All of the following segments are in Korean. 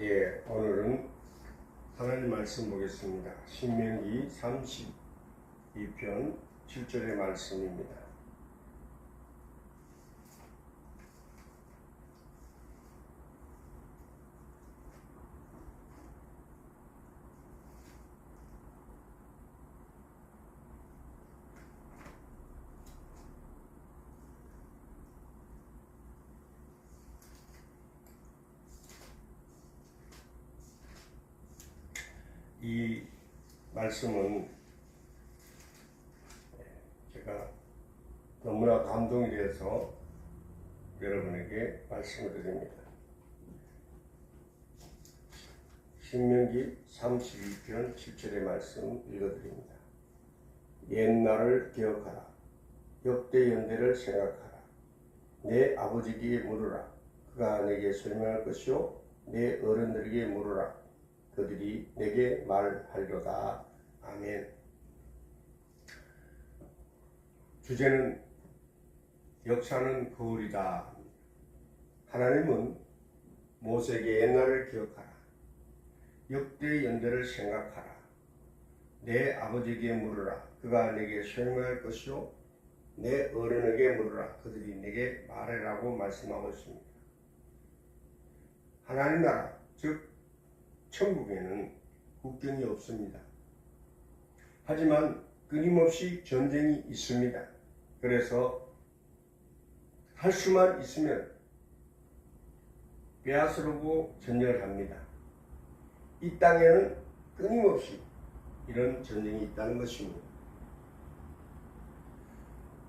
오늘은 하나님 말씀 보겠습니다. 신명기 32편 7절의 말씀입니다. 이 말씀은 제가 너무나 감동이 되어서 여러분에게 말씀을 드립니다. 신명기 32편 7절의 말씀 읽어드립니다. 옛날을 기억하라. 역대 연대를 생각하라. 내 아버지에게 물으라. 그가 내게 설명할 것이요 내 어른들에게 물으라. 그들이 내게 말하리로다. 아멘. 주제는 역사는 거울이다. 하나님은 모세에게 옛날을 기억하라. 역대 연대를 생각하라. 내 아버지에게 물으라. 그가 내게 설명할 것이요 내 어른에게 물으라. 그들이 내게 말하라고 말씀하고 있습니다. 하나님 나라, 즉 천국에는 국경이 없습니다. 하지만 끊임없이 전쟁이 있습니다. 그래서 할 수만 있으면 빼앗으려고 전쟁을 합니다. 이 땅에는 끊임없이 이런 전쟁이 있다는 것입니다.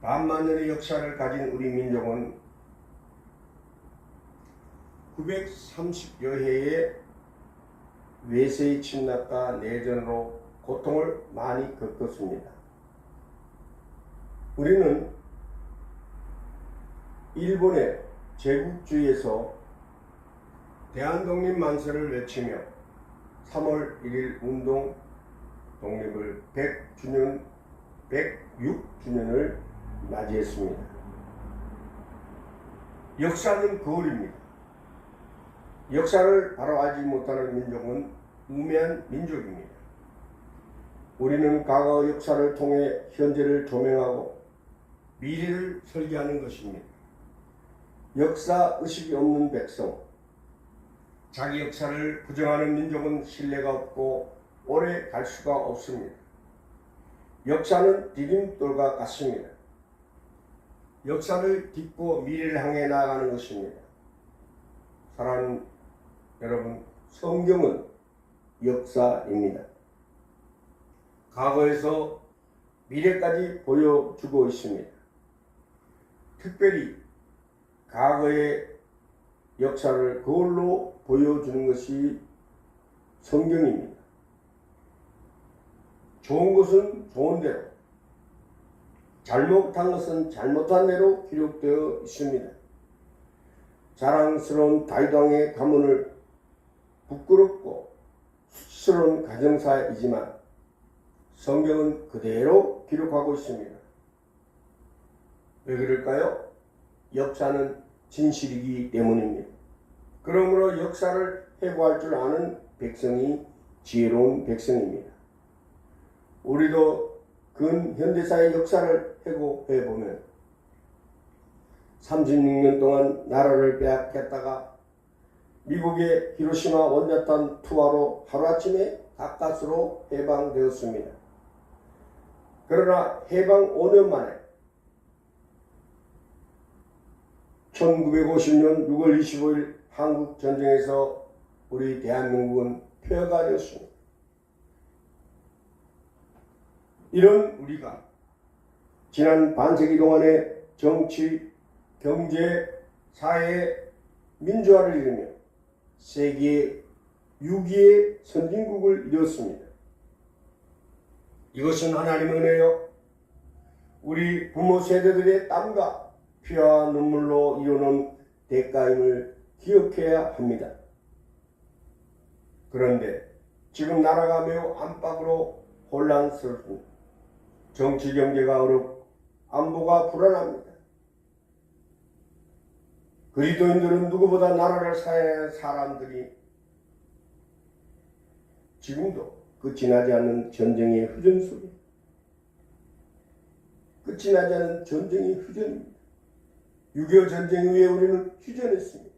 반만년의 역사를 가진 우리 민족은 930여 해의 외세의 침략과 내전으로 고통을 많이 겪었습니다. 우리는 일본의 제국주의에서 대한독립 만세를 외치며 3월 1일 운동 독립을 106주년을 맞이했습니다. 역사는 거울입니다. 역사를 바로 알지 못하는 민족은 우매한 민족입니다. 우리는 과거 역사를 통해 현재를 조명하고 미래를 설계하는 것입니다. 역사 의식이 없는 백성, 자기 역사를 부정하는 민족은 신뢰가 없고 오래 갈 수가 없습니다. 역사는 디딤돌과 같습니다. 역사를 딛고 미래를 향해 나아가는 것입니다. 사랑하는 여러분, 성경은 역사입니다. 과거에서 미래까지 보여주고 있습니다. 특별히 과거의 역사를 거울로 보여주는 것이 성경입니다. 좋은 것은 좋은 대로, 잘못한 것은 잘못한 대로 기록되어 있습니다. 자랑스러운 다윗 왕의 가문을 부끄럽고 수치스러운 가정사이지만 성경은 그대로 기록하고 있습니다. 왜 그럴까요? 역사는 진실이기 때문입니다. 그러므로 역사를 해고할 줄 아는 백성이 지혜로운 백성입니다. 우리도 근현대사의 역사를 해고해보면 36년 동안 나라를 빼앗겼다가 미국의 히로시마 원자탄 투하로 하루아침에 가까스로 해방되었습니다. 그러나 해방 5년 만에 1950년 6월 25일 한국전쟁에서 우리 대한민국은 폐허가 되었습니다. 이런 우리가 지난 반세기 동안의 정치, 경제, 사회, 민주화를 이루며 세계 6위의 선진국을 이뤘습니다. 이것은 하나님의 은혜요. 우리 부모 세대들의 땀과 피와 눈물로 이루는 대가임을 기억해야 합니다. 그런데 지금 나라가 매우 안팎으로 혼란스럽습니다. 정치 경제가 어렵고 안보가 불안합니다. 그리스도인들은 누구보다 나라를 사랑하는 사람들이 지금도 끝이 나지 않는 전쟁의 후전 속에 끝이 나지 않은 전쟁의 후전입니다. 6.25 전쟁 후에 우리는 휴전했습니다.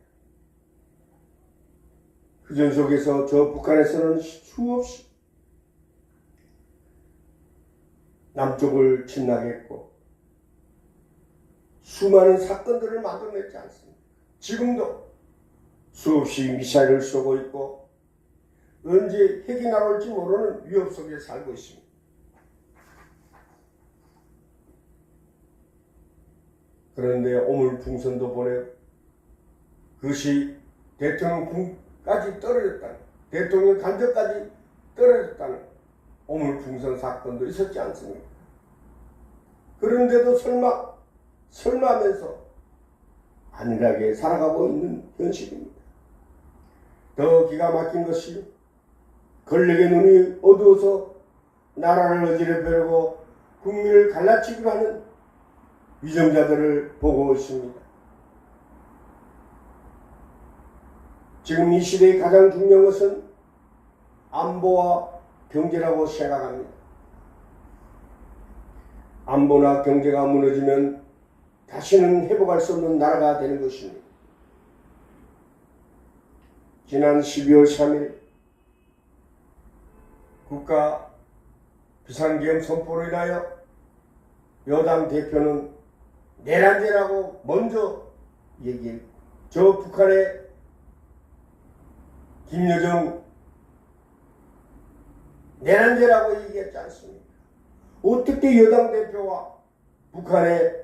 휴전 속에서 저 북한에서는 수없이 남쪽을 침략했고 수많은 사건들을 만들어냈지 않습니까? 지금도 수없이 미사일을 쏘고 있고 언제 핵이 날아올지 모르는 위협 속에 살고 있습니다. 그런데 오물풍선도 보내고 그것이 대통령궁까지 떨어졌다는, 대통령 간접까지 떨어졌다는 오물풍선 사건도 있었지 않습니까? 그런데도 설마 하면서 안일하게 살아가고 있는 현실입니다. 더 기가 막힌 것이 권력의 눈이 어두워서 나라를 어지럽히려고 국민을 갈라치기로 하는 위정자들을 보고 있습니다. 지금 이 시대의 가장 중요한 것은 안보와 경제라고 생각합니다. 안보나 경제가 무너지면 다시는 회복할 수 없는 나라가 되는 것입니다. 지난 12월 3일 국가 비상계엄 선포로 인하여 여당 대표는 내란죄라고 먼저 얘기했고, 저 북한의 김여정 내란죄라고 얘기했지 않습니까? 어떻게 여당 대표와 북한의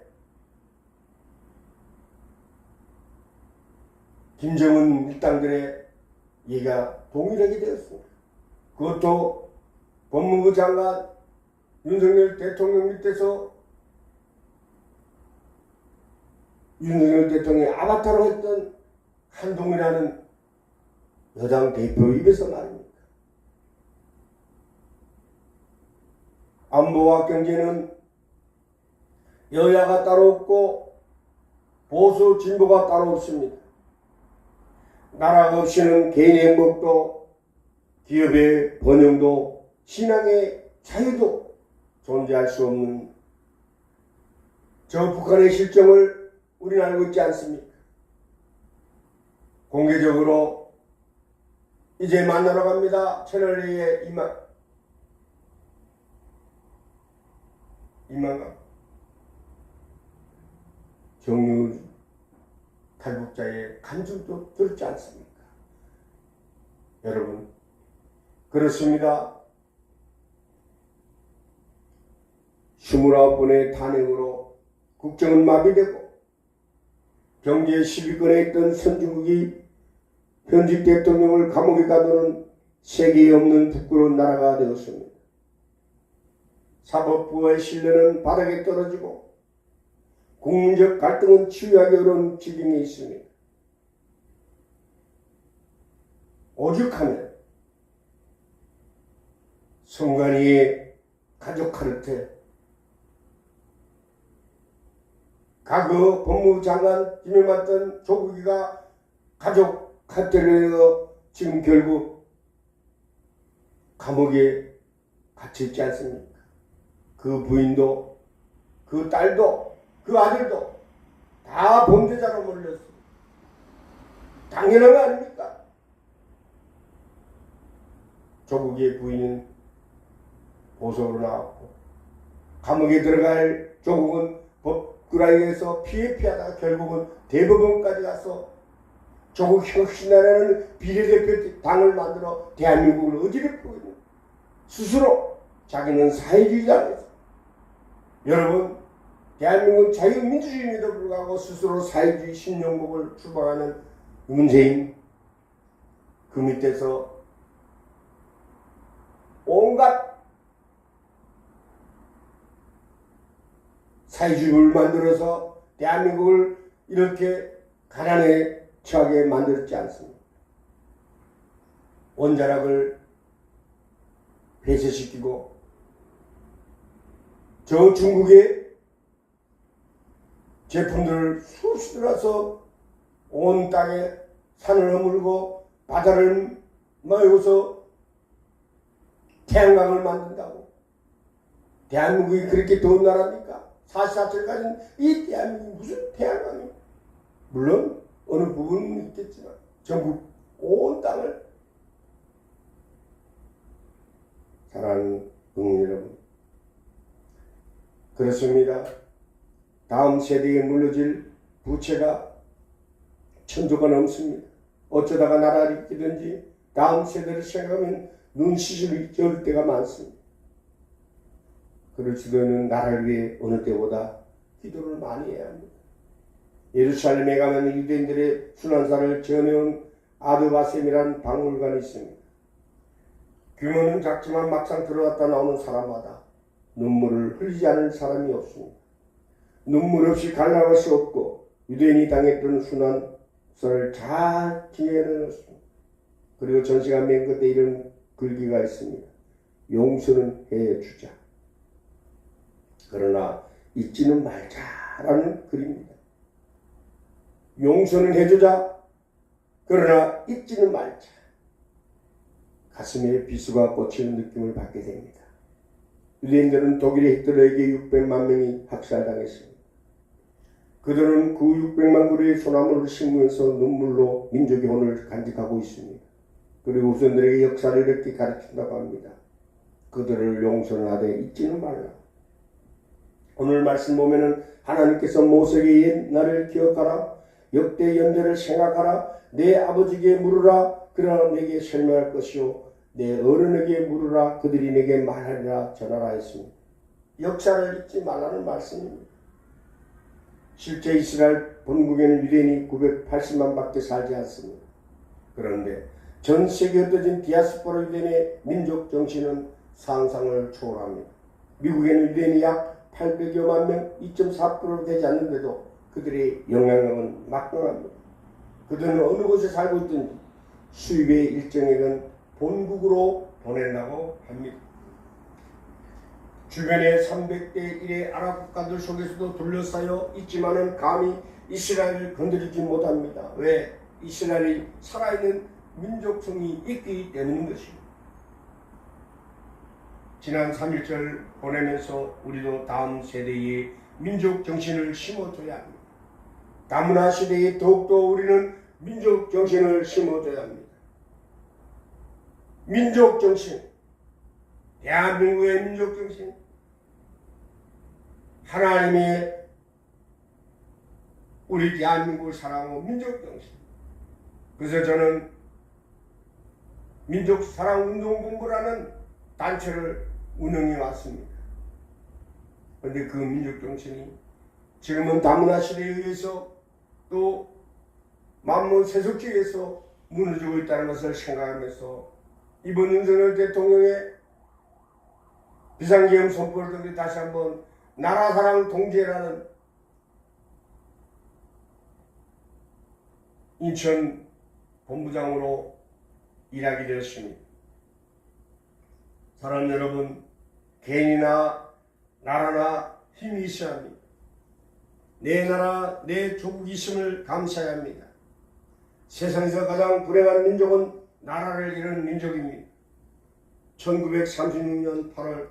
김정은 일당들의 얘기가 동일하게 되었습니다. 그것도 법무부 장관 윤석열 대통령 밑에서 윤석열 대통령의 아바타로 했던 한동훈이라는 여당 대표 입에서 말입니다. 안보와 경제는 여야가 따로 없고 보수 진보가 따로 없습니다. 나라가 없이는 개인의 행복도 기업의 번영도 신앙의 자유도 존재할 수 없는 저 북한의 실정을 우리는 알고 있지 않습니까? 공개적으로 이제 만나러 갑니다. 채널A의 이만감 정유 탈북자의 간증도 들었지 않습니까? 여러분, 그렇습니다. 29번의 탄핵으로 국정은 마비되고 경제 10위권에 있던 선진국이 현직 대통령을 감옥에 가두는 세계에 없는 부끄러운 나라가 되었습니다. 사법부의 신뢰는 바닥에 떨어지고 국민적 갈등은 치유하기 어려운 지경에 있습니다. 오죽하면 성관이의 가족 카르텔, 과거 법무부 장관 임을 맡던 조국이가 가족 카르텔로 지금 결국 감옥에 갇혀있지 않습니까? 그 부인도, 그 딸도, 그 아들도 다 범죄자로 몰렸습니다. 당연한 거 아닙니까? 조국의 부인은 보석으로 나왔고 감옥에 들어갈 조국은 법구라이에서 피하다가 결국은 대법원까지 가서 조국 혁신이라는 비례대표 당을 만들어 대한민국을 어지럽히고 있는, 스스로 자기는 사회주의자라면서, 여러분, 대한민국은 자유민주주의임에도 불구하고 스스로 사회주의 신영목을 추방하는 문재인, 그 밑에서 온갖 사회주의를 만들어서 대한민국을 이렇게 가난에 처하게 만들었지 않습니까? 원자력을 폐쇄시키고 저 중국의 제품들을 수없이 들어서 온 땅에 산을 허물고 바다를 마여서 태양광을 만든다고. 대한민국이 그렇게 더운 나라입니까? 44철까지는 이 대한민국이 무슨 태양광이. 물론 어느 부분은 있겠지만 전국 온 땅을. 사랑하는 국민 여러분, 그렇습니다. 다음 세대에 물려질 부채가 천조가 넘습니다. 어쩌다가 나라를 잊기든지 다음 세대를 생각하면 눈시시를 열 때가 많습니다. 그럴수도는 나라를 위해 어느 때보다 기도를 많이 해야 합니다. 예루살렘에 가면 유대인들의 순환사를 전해온 아드바셈이라는 박물관이 있습니다. 규모는 작지만 막상 들어갔다 나오는 사람마다 눈물을 흘리지 않을 사람이 없습니다. 눈물 없이 갈라갈 수 없고 유대인이 당했던 순환사를 잘 지내놓습니다. 그리고 전시관 맨 끝에 이런 글귀가 있습니다. 용서는 해주자. 그러나 잊지는 말자라는 글입니다. 용서는 해주자. 그러나 잊지는 말자. 가슴에 비수가 꽂히는 느낌을 받게 됩니다. 유대인들은 독일의 히틀러에게 600만 명이 학살당했습니다. 그들은 그 600만 그루의 소나무를 심으면서 눈물로 민족의 혼을 간직하고 있습니다. 그리고 후손들에게 역사를 이렇게 가르친다고 합니다. 그들을 용서는 하되 잊지는 말라. 오늘 말씀 보면은 하나님께서 모세에게 옛날을 기억하라. 역대 연대를 생각하라. 내 아버지에게 물으라. 그러나 내게 설명할 것이요. 내 어른에게 물으라. 그들이 내게 말하리라. 전하라 했습니다. 역사를 잊지 말라는 말씀입니다. 실제 이스라엘 본국에는 유대인이 980만 밖에 살지 않습니다. 그런데 전 세계에 흩어진 디아스포라 유대인의 민족 정신은 상상을 초월합니다. 미국에는 유대인이 약 800여만 명, 2.4% 되지 않는데도 그들의 영향력은 막강합니다. 그들은 어느 곳에 살고 있든지 수입의 일정액은 본국으로 보낸다고 합니다. 주변의 300대 1의 아랍 국가들 속에서도 둘러싸여 있지만은 감히 이스라엘을 건드리지 못합니다. 왜? 이스라엘이 살아있는 민족성이 있기 때문인 것입니다. 지난 3.1절 보내면서 우리도 다음 세대의 민족 정신을 심어줘야 합니다. 다문화 시대에 더욱더 우리는 민족 정신을 심어줘야 합니다. 민족 정신, 대한민국의 민족 정신, 하나님의 우리 대한민국을 사랑하고 민족 정신. 그래서 저는 민족 사랑 운동 본부라는 단체를 운영해 왔습니다. 그런데 그 민족 정신이 지금은 다문화 시대에 의해서 또 만물 세속주의에 의해서 무너지고 있다는 것을 생각하면서 이번 윤석열 대통령의 비상계엄 선포를 통해 다시 한번 나라사랑 동지라는 인천 본부장으로 일하게 되었습니다. 사랑하는 여러분, 개인이나 나라나 힘이 있어야 합니다. 내 나라, 내 조국이 있음을 감사해야 합니다. 세상에서 가장 불행한 민족은 나라를 잃은 민족입니다. 1936년 8월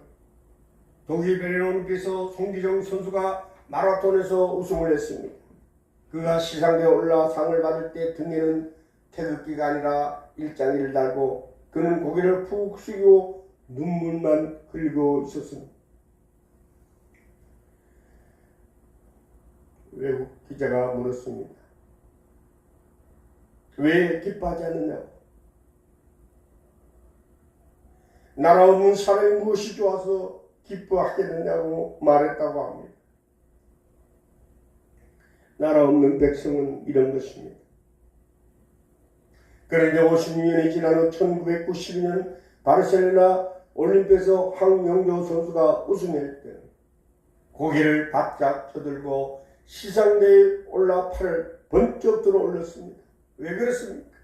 독일 베를린 올림픽에서 송기정 선수가 마라톤에서 우승을 했습니다. 그가 시상대에 올라 상을 받을 때 등에는 태극기가 아니라 일장기를 달고 그는 고개를 푹 숙이고 눈물만 흘리고 있었습니다. 외국 기자가 물었습니다. 왜 기뻐하지 않느냐고. 나라 없는 사람이 무엇이 좋아서 기뻐하겠느냐고 말했다고 합니다. 나라 없는 백성은 이런 것입니다. 그런데 56년이 지난 후 1992년 바르셀로나 올림픽에서 황영조 선수가 우승할 때 고개를 바짝 쳐들고 시상대에 올라 팔을 번쩍 들어 올렸습니다. 왜 그렇습니까?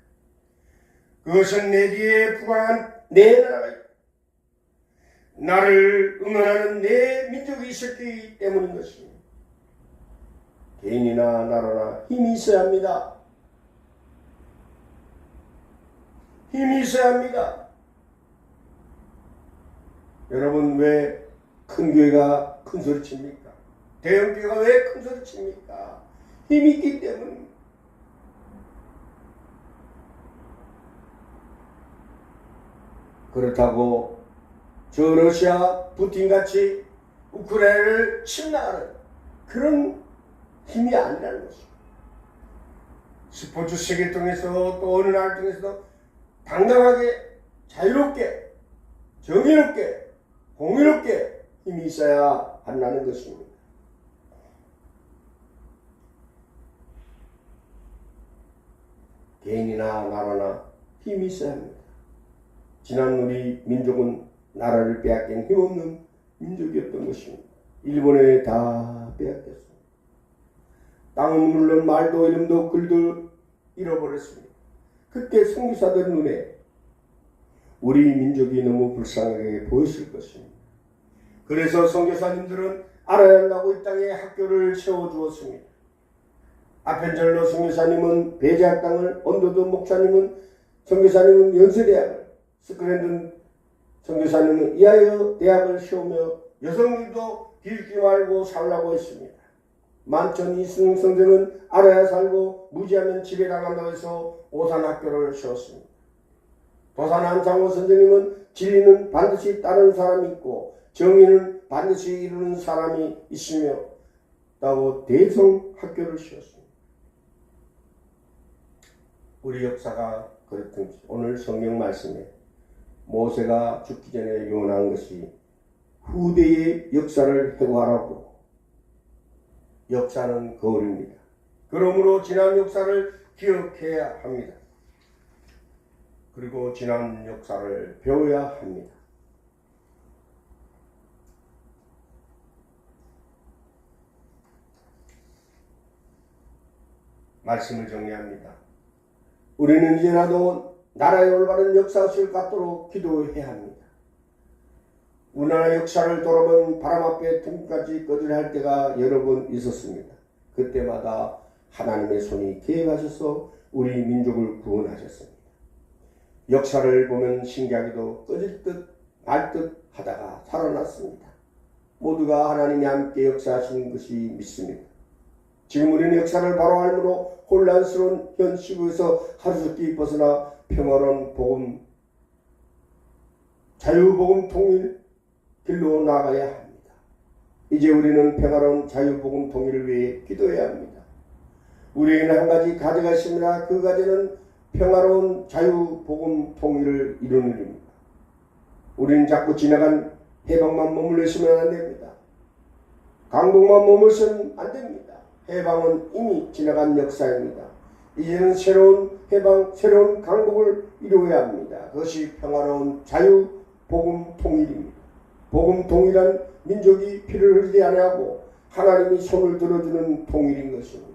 그것은 내 뒤에 부강한 내 나라가 있고 나를 응원하는 내 민족이 있었기 때문인 것입니다. 개인이나 나라나 힘이 있어야 합니다. 힘이 있어야 합니다. 여러분, 왜 큰 교회가 큰 소리 칩니까? 대형 교회가 왜 큰 소리 칩니까? 힘이 있기 때문입니다. 그렇다고 저 러시아 푸틴같이 우크라이나를 침략하는 그런 힘이 아니라는 것입니다. 스포츠 세계 통해서 또 어느 나라를 통해서도 당당하게 자유롭게 정의롭게 공의롭게 힘이 있어야 한다는 것입니다. 개인이나 나라나 힘이 있어야 합니다. 지난 우리 민족은 나라를 빼앗긴 힘없는 민족이었던 것입니다. 일본에 다 빼앗겼습니다. 땅은 물론 말도 이름도 글도 잃어버렸습니다. 그때 선교사들 눈에 우리 민족이 너무 불쌍하게 보였을 것입니다. 그래서 선교사님들은 알아야 한다고 이 땅에 학교를 세워주었습니다. 아펜젤로 선교사님은 배제학당을, 언더도 목사님은 선교사님은 연세대학을, 스크랜든 선교사님은 이하여 대학을 세우며 여성들도 길지 말고 살라고 했습니다. 만천 이승 선생은 알아야 살고 무지하면 집에 나간다고 해서 오산학교를 세웠습니다. 도산 한창호 선생님은 진리는 반드시 따르는 사람이 있고 정의는 반드시 이루는 사람이 있으며 라고 대성학교를 세웠습니다. 우리 역사가 그렇든지 오늘 성경 말씀에 모세가 죽기 전에 유언한 것이 후대의 역사를 회고하라고. 역사는 거울입니다. 그러므로 지난 역사를 기억해야 합니다. 그리고 지난 역사를 배워야 합니다. 말씀을 정리합니다. 우리는 이제라도 나라의 올바른 역사실 갖도록 기도해야 합니다. 우리나라 역사를 돌아보면 바람 앞에 등까지 꺼지려 할 때가 여러 번 있었습니다. 그때마다 하나님의 손이 개입하셔서 우리 민족을 구원하셨습니다. 역사를 보면 신기하게도 꺼질 듯 말 듯 하다가 살아났습니다. 모두가 하나님이 함께 역사하시는 것이 믿습니다. 지금 우리는 역사를 바로 알므로 혼란스러운 현 시국에서 하루속히 벗어나 평화로운 복음, 자유복음 통일 길로 나가야 합니다. 이제 우리는 평화로운 자유복음 통일을 위해 기도해야 합니다. 우리에게는 한 가지 과제가 있습니다. 그 과제는 평화로운 자유복음 통일을 이루는 일입니다. 우리는 자꾸 지나간 해방만 머물러 있으면 안 됩니다. 강동만 머물러서는 안 됩니다. 해방은 이미 지나간 역사입니다. 이제는 새로운 해방, 새로운 강복을 이루어야 합니다. 그것이 평화로운 자유복음 통일입니다. 복음 통일한 민족이 피를 흘리지 아니하고 하나님이 손을 들어주는 통일인 것입니다.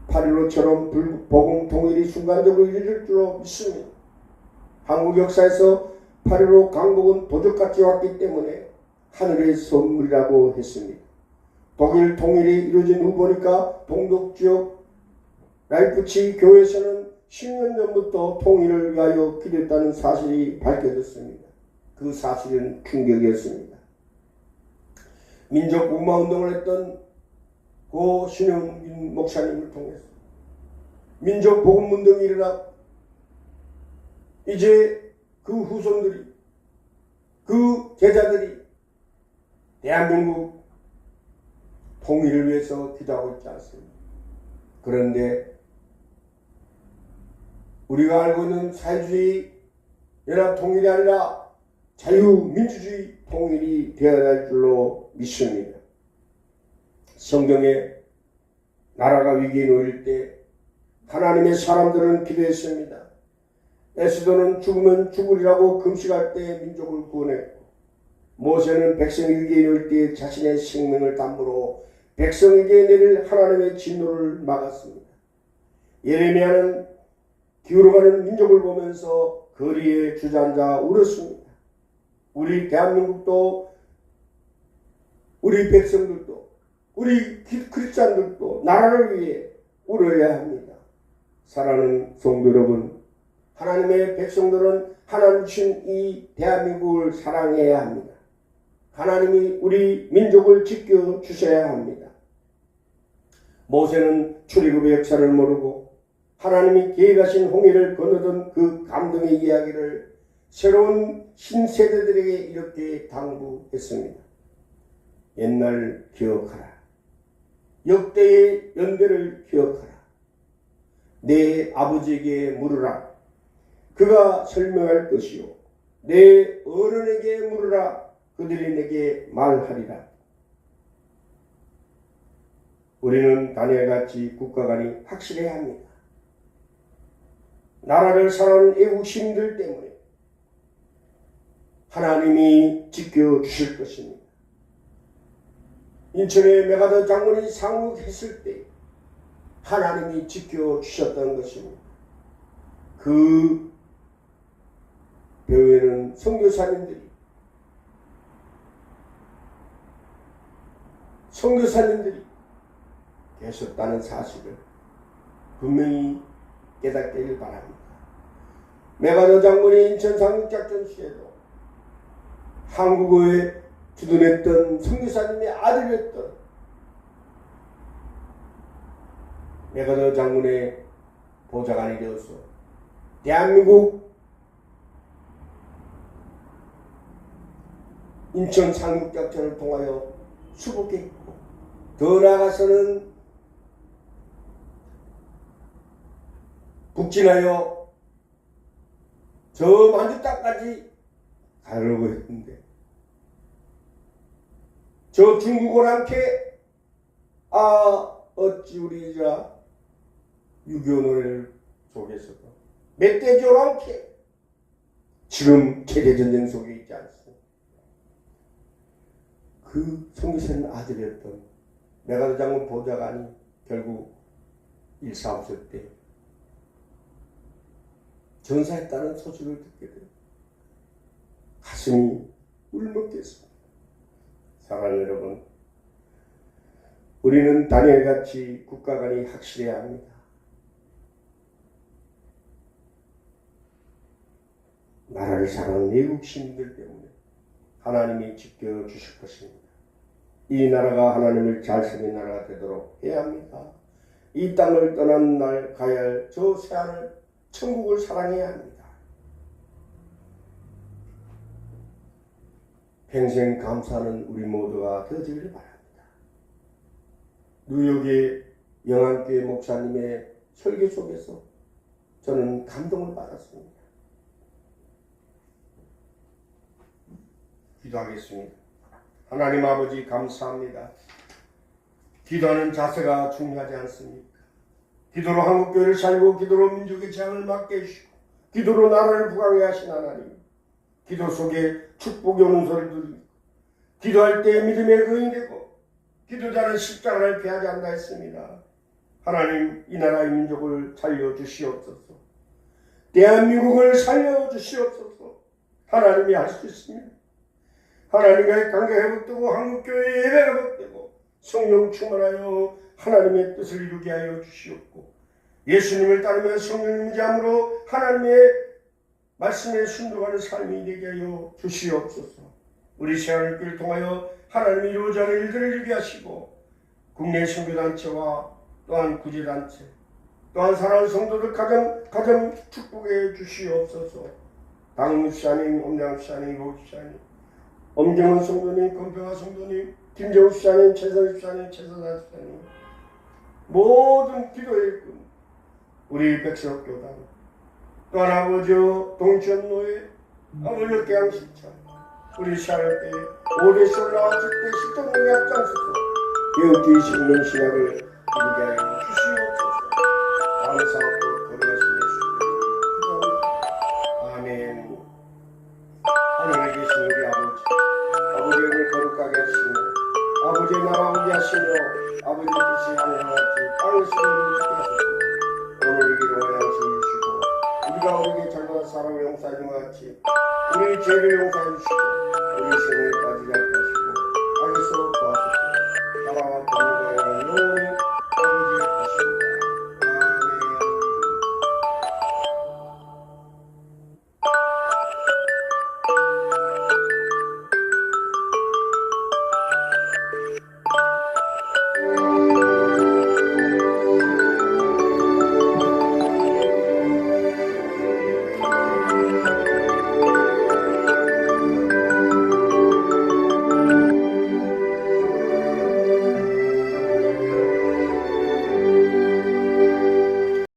8.15처럼 복음 통일이 순간적으로 이루어질 줄로 믿습니다. 한국 역사에서 8.15 강복은 도적같이 왔기 때문에 하늘의 선물이라고 했습니다. 독일 통일이 이루어진 후 보니까 동독지역 라이프치 교회에서는 10년 전부터 통일을 위하여 기도했다는 사실이 밝혀졌습니다. 그 사실은 충격이었습니다. 민족 복음화운동을 했던 고 신영균 목사님을 통해서 민족 복음운동이 일어나 이제 그 후손들이, 그 제자들이 대한민국 통일을 위해서 기도하고 있지 않습니다. 그런데 우리가 알고 있는 사회주의 연합 통일이 아니라 자유민주주의 통일이 되어야 할 줄로 믿습니다. 성경에 나라가 위기에 놓일 때 하나님의 사람들은 기도했습니다. 에스더는 죽으면 죽으리라고 금식할 때 민족을 구원했고, 모세는 백성이 위기에 놓일 때 자신의 생명을 담보로 백성에게 내릴 하나님의 진노를 막았습니다. 예레미야는 기울어가는 민족을 보면서 거리에 주저앉아 울었습니다. 우리 대한민국도, 우리 백성들도, 우리 크리스찬들도 나라를 위해 울어야 합니다. 사랑하는 성도 여러분, 하나님의 백성들은 하나님 주신 이 대한민국을 사랑해야 합니다. 하나님이 우리 민족을 지켜주셔야 합니다. 모세는 출애굽의 역사를 모르고 하나님이 계획하신 홍해를 건너던 그 감동의 이야기를 새로운 신세대들에게 이렇게 당부했습니다. 옛날 기억하라. 역대의 연대를 기억하라. 내 아버지에게 물으라. 그가 설명할 것이요. 내 어른에게 물으라. 그들이 내게 말하리라. 우리는 다니엘같이 국가관이 확실해야 합니다. 나라를 사랑하는 애국심들 때문에 하나님이 지켜주실 것입니다. 인천의 메가더 장군이 상륙했을 때 하나님이 지켜주셨던 것입니다. 그 배후에는 선교사님들이 계셨다는 사실을 분명히 깨닫기를 바랍니다. 메가더 장군이 인천 상륙작전 시에도 한국어에 주둔했던 선교사님의 아들이었던 메가더 장군의 보좌관이 되어서 대한민국 인천 상륙작전을 통하여 수복했고 더 나아가서는 북진하여 저 만주 땅까지 가려고 했는데 저 중국을 함께 어찌 우리가 6.25 노래를 속에서도 멧돼지와 함께 지금 세계전쟁 속에 있지 않습니까? 그 선교사님 아들이었던 메가더 장군 보좌관이 결국 1.4.5 때 전사했다는 소식을 듣게 되어 가슴이 울먹겠습니다. 사랑하는 여러분, 우리는 다니엘같이 국가관이 확실해야 합니다. 나라를 사랑하는 애국 시민들 때문에 하나님이 지켜주실 것입니다. 이 나라가 하나님을 잘 섬긴 나라가 되도록 해야 합니다. 이 땅을 떠난 날 가야 할 저 새하늘 천국을 사랑해야 합니다. 평생 감사하는 우리 모두가 되어지기를 바랍니다. 뉴욕의 영안교회 목사님의 설교 속에서 저는 감동을 받았습니다. 기도하겠습니다. 하나님 아버지 감사합니다. 기도하는 자세가 중요하지 않습니까? 기도로 한국교회를 살고 기도로 민족의 재앙을 막게 해주시고 기도로 나라를 부강해 하신 하나님, 기도 속에 축복이 오는 소리를 들으고 기도할 때 믿음의 거인이 되고 기도자는 십자가를 피하지 않는다 했습니다. 하나님, 이 나라의 민족을 살려주시옵소서. 대한민국을 살려주시옵소서. 하나님이 할 수 있습니다. 하나님과의 관계가 회복되고 한국교회의 예배가 회복되고 성령 충만하여 하나님의 뜻을 이루게 하여 주시옵고 예수님을 따르며 성령 의지함으로 하나님의 말씀에 순종하는 삶이 되게 하여 주시옵소서. 우리 새하늘교회를 통하여 하나님이 이루어져 하는 일들을 이루게 하시고 국내 선교단체와 또한 구제단체 또한 사랑하는 성도들 가정 축복해 주시옵소서. 당무시아님, 엄장시아님, 로시아님, 엄경원 성도님, 건평화 성도님, 김정우 시아님, 최선 시아님, 최선아 시아님, 모든 기도의 꾼 우리 백석교단 또한 아버지여 동천노예 아버지여 개항신천 우리 시아를 때 5대 솔라와 10대 십정능에 앞장서서 개혁주의 식민 신학을 이루게 하여 주시옵소서. 감사하고 거룩하신 예수님 아멘. 하늘에 계신 우리 아버지의 이름을 거룩하게 하시며 아버지의 나라 오게 하시며 아버지의 뜻이 하늘과 같이 땅에서도 이루어지게 하소서. 오늘 우리에게 양식을 주시고 우리가 우리에게 잘못한 사람을 용서하는 것 같이 우리 죄를 용서해 주시고 우리 생을 빠지지 않게